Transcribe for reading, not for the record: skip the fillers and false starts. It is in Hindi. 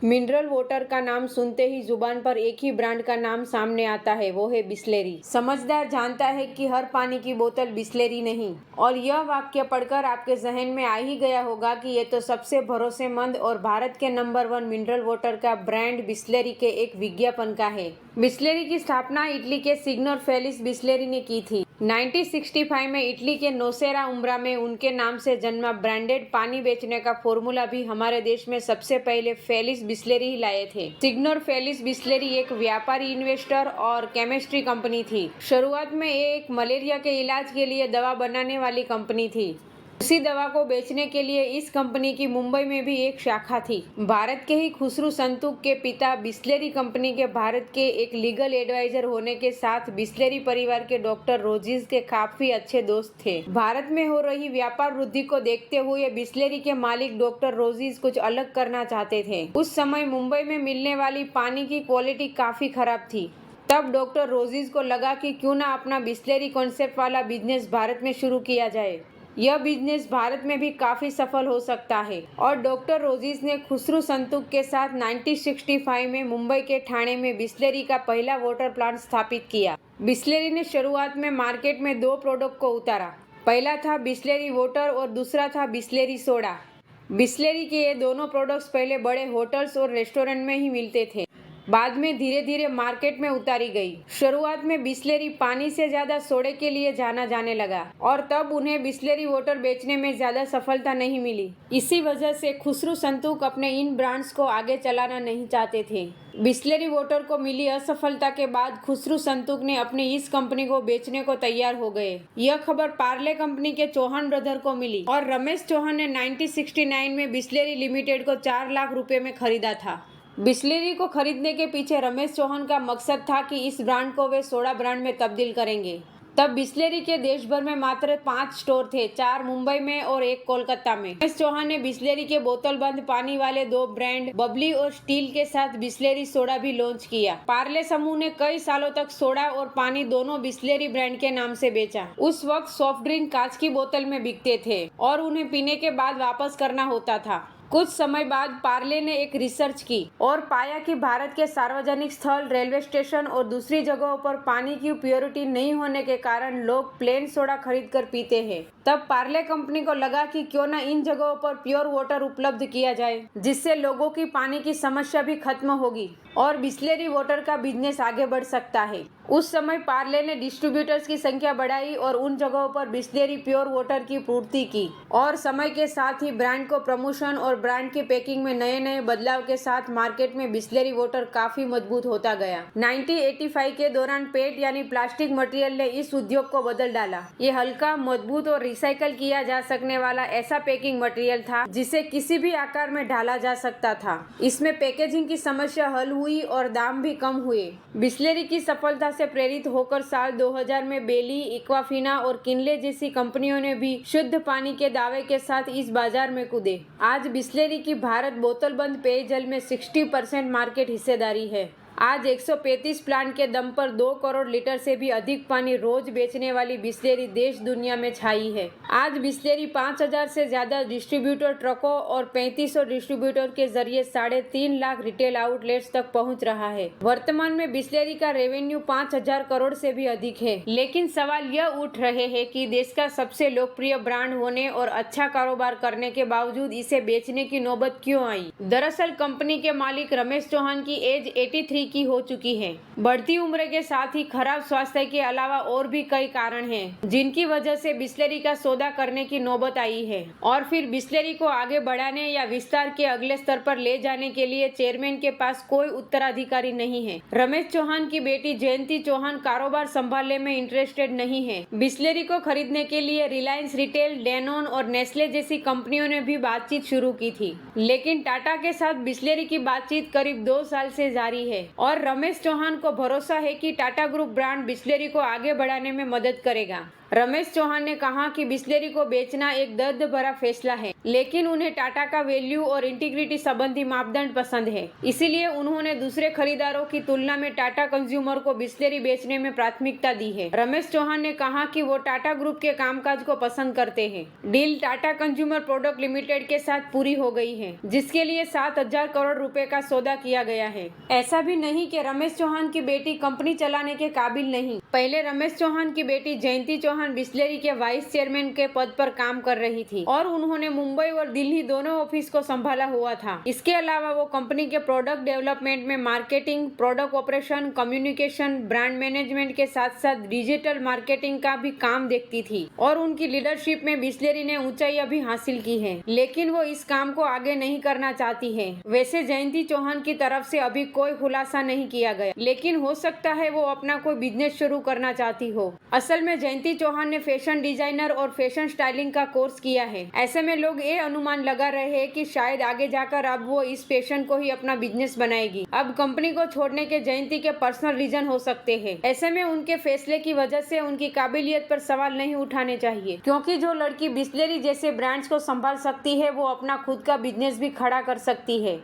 मिनरल वाटर का नाम सुनते ही जुबान पर एक ही ब्रांड का नाम सामने आता है, वो है बिसलेरी। समझदार जानता है कि हर पानी की बोतल बिसलेरी नहीं। और यह वाक्य पढ़कर आपके जहन में आ ही गया होगा कि ये तो सबसे भरोसेमंद और भारत के नंबर 1 मिनरल वाटर का ब्रांड बिसलेरी के एक विज्ञापन का है। बिसलेरी की स्थापना इटली के सिग्नोर फेलिस बिसलेरी ने की थी। 1965 में इटली के नोसेरा उम्ब्रा में उनके नाम से जन्मा ब्रांडेड पानी बेचने का फॉर्मूला भी हमारे देश में सबसे पहले फेलिस बिसलेरी ही लाए थे। सिग्नोर फेलिस बिसलेरी एक व्यापारी, इन्वेस्टर और केमिस्ट्री कंपनी थी। शुरुआत में ये एक मलेरिया के इलाज के लिए दवा बनाने वाली कंपनी थी। उसी दवा को बेचने के लिए इस कंपनी की मुंबई में भी एक शाखा थी। भारत के ही खुसरू संतूक के पिता बिसलेरी कंपनी के भारत के एक लीगल एडवाइजर होने के साथ बिसलेरी परिवार के डॉक्टर रोजीज के काफी अच्छे दोस्त थे। भारत में हो रही व्यापार वृद्धि को देखते हुए बिसलेरी के मालिक डॉक्टर रोजीज कुछ अलग करना चाहते थे। उस समय मुंबई में मिलने वाली पानी की क्वालिटी काफी खराब थी। तब डॉक्टर रोजीज को लगा कि क्यों ना अपना बिसलेरी कॉन्सेप्ट वाला बिजनेस भारत में शुरू किया जाए। यह बिजनेस भारत में भी काफी सफल हो सकता है। और डॉक्टर रोजीज ने खुसरू संतूक के साथ 1965 में मुंबई के ठाणे में बिसलेरी का पहला वाटर प्लांट स्थापित किया। बिसलेरी ने शुरुआत में मार्केट में 2 प्रोडक्ट को उतारा। पहला था बिसलेरी वाटर और दूसरा था बिसलेरी सोडा। बिसलेरी के ये दोनों प्रोडक्ट्स पहले बड़े होटल्स और रेस्टोरेंट में ही मिलते थे, बाद में धीरे धीरे मार्केट में उतारी गई। शुरुआत में बिसलेरी पानी से ज्यादा सोडे के लिए जाना जाने लगा और तब उन्हें बिसलेरी वाटर बेचने में ज्यादा सफलता नहीं मिली। इसी वजह से खुसरू संतूक अपने इन ब्रांड्स को आगे चलाना नहीं चाहते थे। बिसलेरी वाटर को मिली असफलता के बाद खुसरू संतूक ने अपनी इस कंपनी को बेचने को तैयार हो गए। यह खबर पार्ले कंपनी के चौहान ब्रदर को मिली और रमेश चौहान ने 1969 में बिसलेरी लिमिटेड को 4 लाख रुपए में खरीदा था। बिसलेरी को खरीदने के पीछे रमेश चौहान का मकसद था कि इस ब्रांड को वे सोडा ब्रांड में तब्दील करेंगे। तब बिसलेरी के देश भर में मात्र 5 स्टोर थे, 4 मुंबई में और 1 कोलकाता में। रमेश चौहान ने बिसलेरी के बोतल बंद पानी वाले 2 ब्रांड बबली और स्टील के साथ बिसलेरी सोडा भी लॉन्च किया। पार्ले समूह ने कई सालों तक सोडा और पानी दोनों बिसलेरी ब्रांड के नाम से बेचा। उस वक्त सॉफ्ट ड्रिंक कांच की बोतल में बिकते थे और उन्हें पीने के बाद वापस करना होता था। कुछ समय बाद पार्ले ने एक रिसर्च की और पाया कि भारत के सार्वजनिक स्थल, रेलवे स्टेशन और दूसरी जगहों पर पानी की प्योरिटी नहीं होने के कारण लोग प्लेन सोडा खरीद कर पीते हैं। तब पार्ले कंपनी को लगा कि क्यों न इन जगहों पर प्योर वाटर उपलब्ध किया जाए, जिससे लोगों की पानी की समस्या भी खत्म होगी और बिसलेरी वाटर का बिजनेस आगे बढ़ सकता है। उस समय पार्ले ने डिस्ट्रीब्यूटर्स की संख्या बढ़ाई और उन जगहों पर बिसलेरी प्योर वाटर की पूर्ति की और समय के साथ ही ब्रांड को प्रमोशन और ब्रांड की पैकिंग में नए नए बदलाव के साथ मार्केट में बिसलेरी वाटर काफी मजबूत होता गया। 1985 के दौरान पेट यानी प्लास्टिक मटेरियल ने इस उद्योग को बदल डाला। ये हल्का, मजबूत और रिसाइकल किया जा सकने वाला ऐसा पैकिंग मटेरियल था जिसे किसी भी आकार में ढाला जा सकता था। इसमें पैकेजिंग की समस्या हल हुई और दाम भी कम हुए। बिसलेरी की सफलता से प्रेरित होकर साल 2000 में बेली, एक्वाफिना और किनले जैसी कंपनियों ने भी शुद्ध पानी के दावे के साथ इस बाजार में कूदे। आज बिसलेरी की भारत बोतल बंद पेयजल में 60% मार्केट हिस्सेदारी है। आज 135 प्लांट के दम पर 2 करोड़ लीटर से भी अधिक पानी रोज बेचने वाली बिसलेरी देश दुनिया में छाई है। आज बिसलेरी 5000 से ज्यादा डिस्ट्रीब्यूटर ट्रकों और 3500 डिस्ट्रीब्यूटर के जरिए 3.5 लाख रिटेल आउटलेट्स तक पहुंच रहा है। वर्तमान में बिसलेरी का रेवेन्यू 5000 करोड़ से भी अधिक है। लेकिन सवाल यह उठ रहे हैं कि देश का सबसे लोकप्रिय ब्रांड होने और अच्छा कारोबार करने के बावजूद इसे बेचने की नौबत क्यों आई। दरअसल कंपनी के मालिक रमेश चौहान की एज 83 की हो चुकी है। बढ़ती उम्र के साथ ही खराब स्वास्थ्य के अलावा और भी कई कारण हैं, जिनकी वजह से बिसलेरी का सौदा करने की नौबत आई है। और फिर बिसलेरी को आगे बढ़ाने या विस्तार के अगले स्तर पर ले जाने के लिए चेयरमैन के पास कोई उत्तराधिकारी नहीं है। रमेश चौहान की बेटी जयंती चौहान कारोबार संभालने में इंटरेस्टेड नहीं है। बिसलेरी को खरीदने के लिए रिलायंस रिटेल, डैनोन और नेस्ले जैसी कंपनियों ने भी बातचीत शुरू की थी, लेकिन टाटा के साथ बिसलेरी की बातचीत करीब 2 साल से जारी है और रमेश चौहान को भरोसा है कि टाटा ग्रुप ब्रांड बिस्लेरी को आगे बढ़ाने में मदद करेगा। रमेश चौहान ने कहा कि बिस्लेरी को बेचना एक दर्द भरा फैसला है, लेकिन उन्हें टाटा का वैल्यू और इंटीग्रिटी संबंधी मापदंड पसंद है, इसीलिए उन्होंने दूसरे खरीदारों की तुलना में टाटा कंज्यूमर को बिस्लेरी बेचने में प्राथमिकता दी है। रमेश चौहान ने कहा कि वो टाटा ग्रुप के कामकाज को पसंद करते हैं। Deal Tata consumer product limited के साथ पूरी हो गई है, जिसके लिए 7,000 करोड़ रुपए का सौदा किया गया है। ऐसा भी नहीं कि रमेश चौहान की बेटी कंपनी चलाने के काबिल नहीं। पहले रमेश चौहान की बेटी जयंती चौहान बिस्लेरी के वाइस चेयरमैन के पद पर काम कर रही थी और उन्होंने मुंबई और दिल्ली दोनों ऑफिस को संभाला हुआ था। इसके अलावा वो कंपनी के प्रोडक्ट डेवलपमेंट में marketing, product operation, communication, brand management के साथ साथ डिजिटल मार्केटिंग का भी काम देखती थी और उनकी लीडरशिप में बिस्लेरी ने ऊंचाई भी हासिल की है, लेकिन वो इस काम को आगे नहीं करना चाहती है। वैसे जयंती चौहान की तरफ से अभी कोई खुलासा नहीं किया गया, लेकिन हो सकता है वो अपना कोई बिजनेस शुरू करना चाहती हो। असल में जयंती चौहान ने फैशन डिजाइनर और फैशन स्टाइलिंग का कोर्स किया है। ऐसे में लोग ये अनुमान लगा रहे हैं कि शायद आगे जाकर अब वो इस फैशन को ही अपना बिजनेस बनाएगी। अब कंपनी को छोड़ने के जयंती के पर्सनल रीजन हो सकते हैं। ऐसे में उनके फैसले की वजह से उनकी काबिलियत पर सवाल नहीं उठाने चाहिए, क्योंकि जो लड़की बिस्लेरी जैसे ब्रांड्स को संभाल सकती है वो अपना खुद का बिजनेस भी खड़ा कर सकती है।